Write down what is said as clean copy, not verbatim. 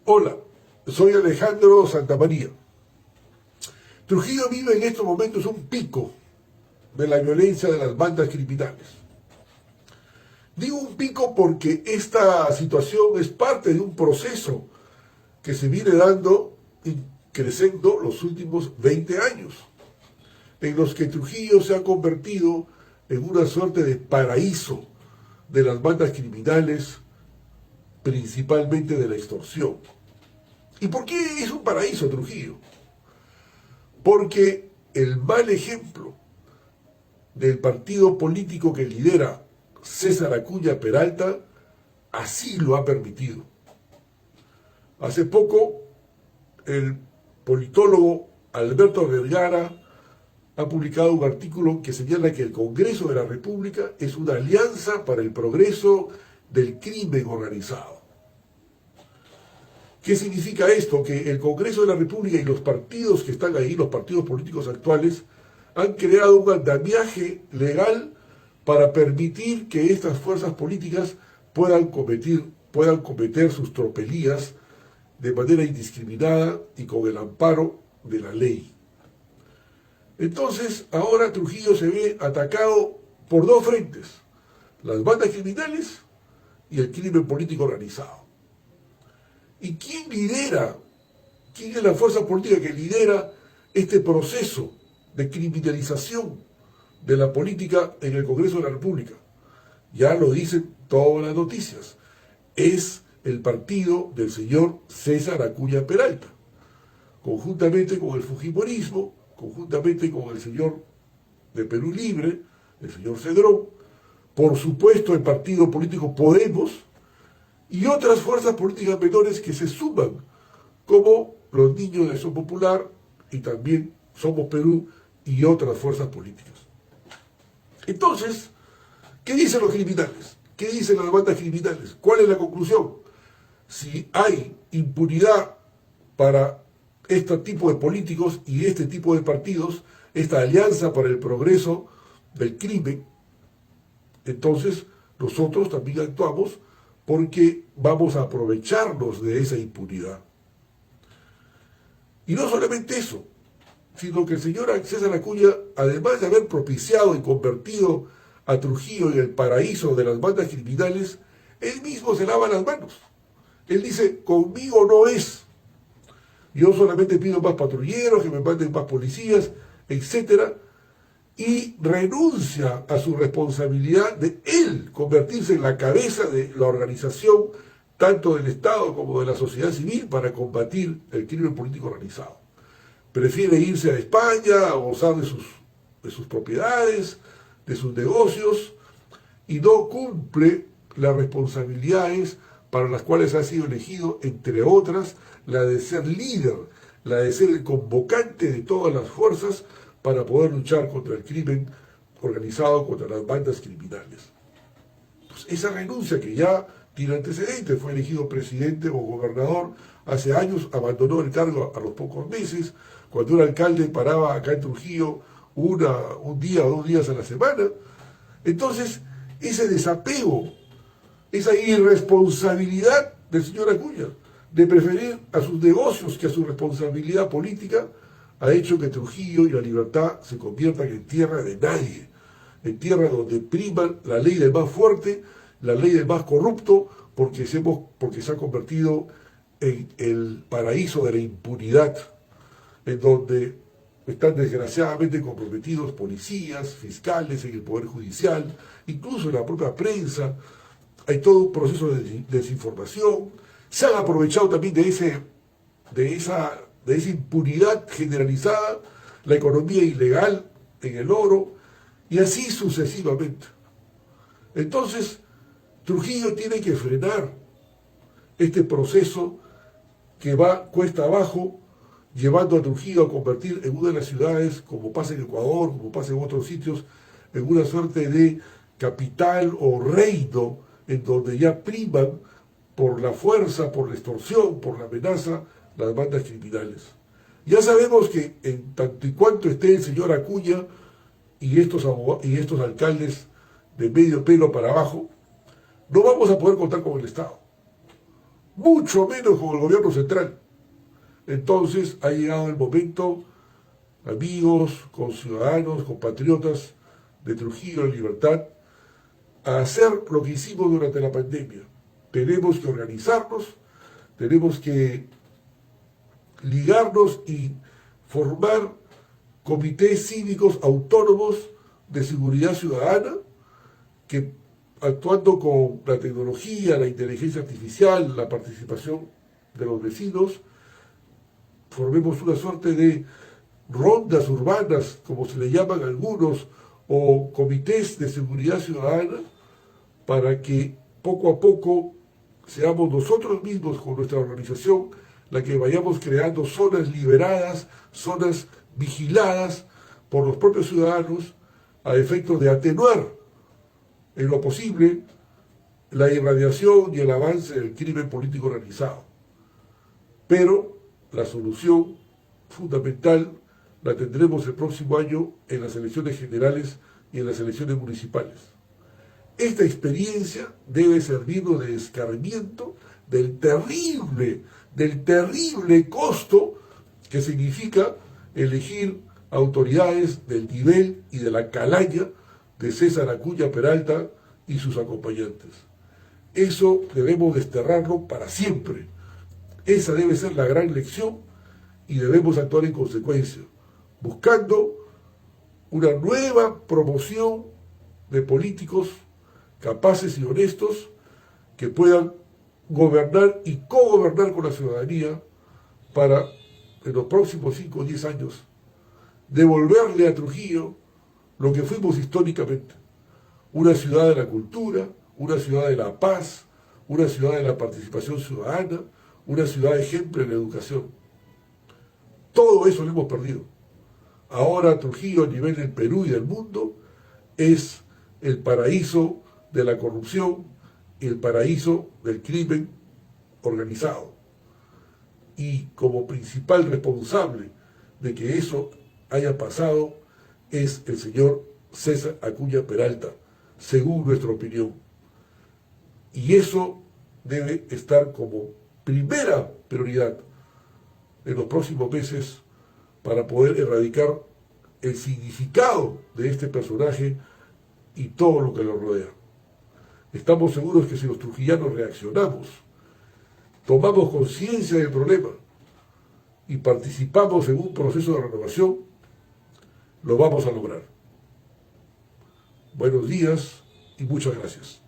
Hola, soy Alejandro Santamaría. Trujillo vive en estos momentos un pico de la violencia de las bandas criminales. Digo un pico porque esta situación es parte de un proceso que se viene dando y creciendo los últimos 20 años, en los que Trujillo se ha convertido en una suerte de paraíso de las bandas criminales, principalmente de la extorsión. ¿Y por qué es un paraíso Trujillo? Porque el mal ejemplo del partido político que lidera César Acuña Peralta así lo ha permitido. Hace poco, el politólogo Alberto Vergara ha publicado un artículo que señala que el Congreso de la República es una alianza para el progreso del crimen organizado. ¿Qué significa esto? Que el Congreso de la República y los partidos que están ahí, los partidos políticos actuales, han creado un andamiaje legal para permitir que estas fuerzas políticas puedan cometer sus tropelías de manera indiscriminada y con el amparo de la ley. Entonces, ahora Trujillo se ve atacado por dos frentes: las bandas criminales y el crimen político organizado. ¿Y quién lidera? ¿Quién es la fuerza política que lidera este proceso de criminalización de la política en el Congreso de la República? Ya lo dicen todas las noticias. Es el partido del señor César Acuña Peralta, conjuntamente con el fujimorismo, conjuntamente con el señor de Perú Libre, el señor Cedrón, por supuesto el partido político Podemos, y otras fuerzas políticas menores que se suman, como los niños de Acción Popular y también Somos Perú y otras fuerzas políticas. Entonces, ¿qué dicen los criminales? ¿Qué dicen las bandas criminales? ¿Cuál es la conclusión? Si hay impunidad para este tipo de políticos y este tipo de partidos, esta alianza para el progreso del crimen, entonces nosotros también actuamos porque vamos a aprovecharnos de esa impunidad. Y no solamente eso, sino que el señor César Acuña, además de haber propiciado y convertido a Trujillo en el paraíso de las bandas criminales, él mismo se lava las manos. Él dice: conmigo no es. Yo solamente pido más patrulleros, que me manden más policías, etc. Y renuncia a su responsabilidad de él convertirse en la cabeza de la organización, tanto del Estado como de la sociedad civil, para combatir el crimen político organizado. Prefiere irse a España a gozar de sus propiedades, de sus negocios, y no cumple las responsabilidades para las cuales ha sido elegido, entre otras, la de ser líder, la de ser el convocante de todas las fuerzas para poder luchar contra el crimen organizado, contra las bandas criminales. Pues esa renuncia, que ya tiene antecedentes, fue elegido presidente o gobernador hace años, abandonó el cargo a los pocos meses, cuando un alcalde paraba acá en Trujillo un día o 2 días a la semana. Entonces, ese desapego, esa irresponsabilidad del señor Acuña, de preferir a sus negocios que a su responsabilidad política, ha hecho que Trujillo y la libertad se conviertan en tierra de nadie, en tierra donde priman la ley del más fuerte, la ley del más corrupto, porque se ha convertido en el paraíso de la impunidad, en donde están desgraciadamente comprometidos policías, fiscales, en el Poder Judicial, incluso en la propia prensa. Hay todo un proceso de desinformación. Se han aprovechado también de esa impunidad generalizada, la economía ilegal en el oro, y así sucesivamente. Entonces, Trujillo tiene que frenar este proceso que va cuesta abajo, llevando a Trujillo a convertir en una de las ciudades, como pasa en Ecuador, como pasa en otros sitios, en una suerte de capital o reino, en donde ya priman por la fuerza, por la extorsión, por la amenaza, las bandas criminales. Ya sabemos que en tanto y cuanto esté el señor Acuña y estos alcaldes de medio pelo para abajo, no vamos a poder contar con el Estado. mucho menos con el gobierno central. Entonces ha llegado el momento, amigos, conciudadanos, compatriotas de Trujillo en Libertad, a hacer lo que hicimos durante la pandemia. Tenemos que organizarnos, tenemos que ligarnos y formar comités cívicos autónomos de seguridad ciudadana que, actuando con la tecnología, la inteligencia artificial, la participación de los vecinos, formemos una suerte de rondas urbanas, como se le llaman algunos, o comités de seguridad ciudadana, para que poco a poco seamos nosotros mismos con nuestra organización la que vayamos creando zonas liberadas, zonas vigiladas por los propios ciudadanos a efectos de atenuar en lo posible la irradiación y el avance del crimen político organizado. Pero la solución fundamental la tendremos el próximo año en las elecciones generales y en las elecciones municipales. Esta experiencia debe servirnos de escarmiento del terrible costo que significa elegir autoridades del nivel y de la calaña de César Acuña Peralta y sus acompañantes. Eso debemos desterrarlo para siempre. Esa debe ser la gran lección y debemos actuar en consecuencia, buscando una nueva promoción de políticos capaces y honestos que puedan gobernar y cogobernar con la ciudadanía para, en los próximos 5 o 10 años, devolverle a Trujillo lo que fuimos históricamente: una ciudad de la cultura, una ciudad de la paz, una ciudad de la participación ciudadana, una ciudad ejemplo en la educación. Todo eso lo hemos perdido. Ahora Trujillo, a nivel del Perú y del mundo, es el paraíso de la corrupción y el paraíso del crimen organizado. Y como principal responsable de que eso haya pasado es el señor César Acuña Peralta, según nuestra opinión. Y eso debe estar como primera prioridad en los próximos meses para poder erradicar el significado de este personaje y todo lo que lo rodea. Estamos seguros que si los trujillanos reaccionamos, tomamos conciencia del problema y participamos en un proceso de renovación, lo vamos a lograr. Buenos días y muchas gracias.